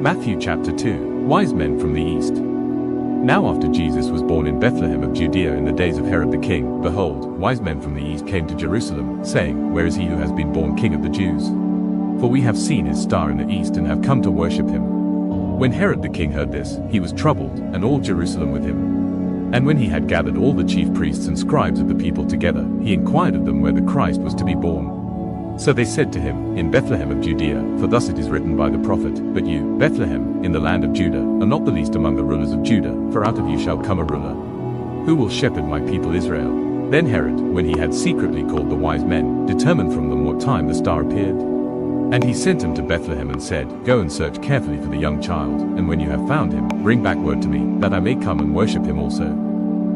Matthew chapter 2. Wise men from the east. Now after Jesus was born in Bethlehem of Judea in the days of Herod the king, behold, wise men from the east came to Jerusalem, saying, Where is he who has been born King of the Jews? For we have seen his star in the east and have come to worship him. When Herod the king heard this, he was troubled, and all Jerusalem with him. And when he had gathered all the chief priests and scribes of the people together, he inquired of them where the Christ was to be born. So they said to him, In Bethlehem of Judea, for thus it is written by the prophet, But you, Bethlehem, in the land of Judah, are not the least among the rulers of Judah, for out of you shall come a ruler, who will shepherd my people Israel. Then Herod, when he had secretly called the wise men, determined from them what time the star appeared. And he sent them to Bethlehem and said, Go and search carefully for the young child, and when you have found him, bring back word to me, that I may come and worship him also.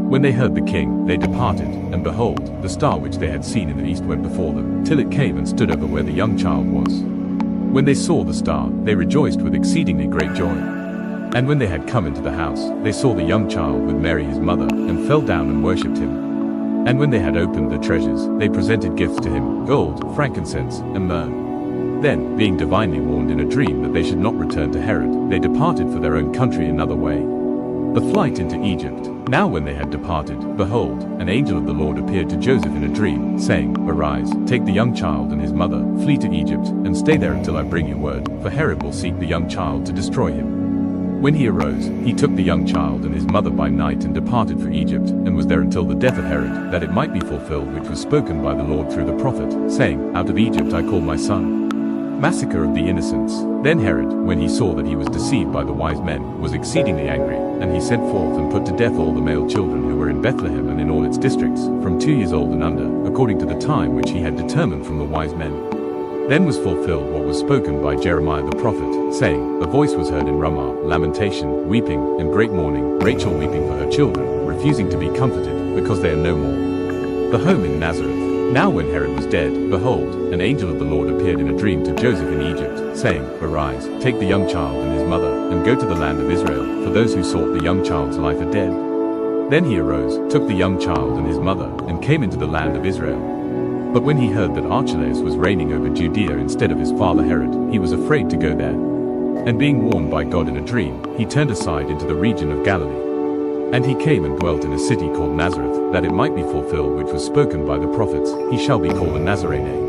When they heard the king, they departed, and behold, the star which they had seen in the east went before them, till it came and stood over where the young child was. When they saw the star, they rejoiced with exceedingly great joy. And when they had come into the house, they saw the young child with Mary his mother, and fell down and worshipped him. And when they had opened their treasures, they presented gifts to him, gold, frankincense, and myrrh. Then, being divinely warned in a dream that they should not return to Herod, they departed for their own country another way. The flight into Egypt. Now when they had departed, behold, an angel of the Lord appeared to Joseph in a dream, saying, Arise, take the young child and his mother, flee to Egypt, and stay there until I bring you word, for Herod will seek the young child to destroy him. When he arose, he took the young child and his mother by night and departed for Egypt, and was there until the death of Herod, that it might be fulfilled which was spoken by the Lord through the prophet, saying, Out of Egypt I called my son. Massacre of the innocents. Then Herod, when he saw that he was deceived by the wise men, was exceedingly angry, and he sent forth and put to death all the male children who were in Bethlehem and in all its districts, from 2 years old and under, according to the time which he had determined from the wise men. Then was fulfilled what was spoken by Jeremiah the prophet, saying, A voice was heard in Ramah, lamentation, weeping, and great mourning, Rachel weeping for her children, refusing to be comforted, because they are no more. The home in Nazareth. Now when Herod was dead, behold, an angel of the Lord appeared in a dream to Joseph in Egypt, saying, Arise, take the young child and his mother, and go to the land of Israel, for those who sought the young child's life are dead. Then he arose, took the young child and his mother, and came into the land of Israel. But when he heard that Archelaus was reigning over Judea instead of his father Herod, he was afraid to go there. And being warned by God in a dream, he turned aside into the region of Galilee. And he came and dwelt in a city called Nazareth, that it might be fulfilled which was spoken by the prophets, He shall be called a Nazarene.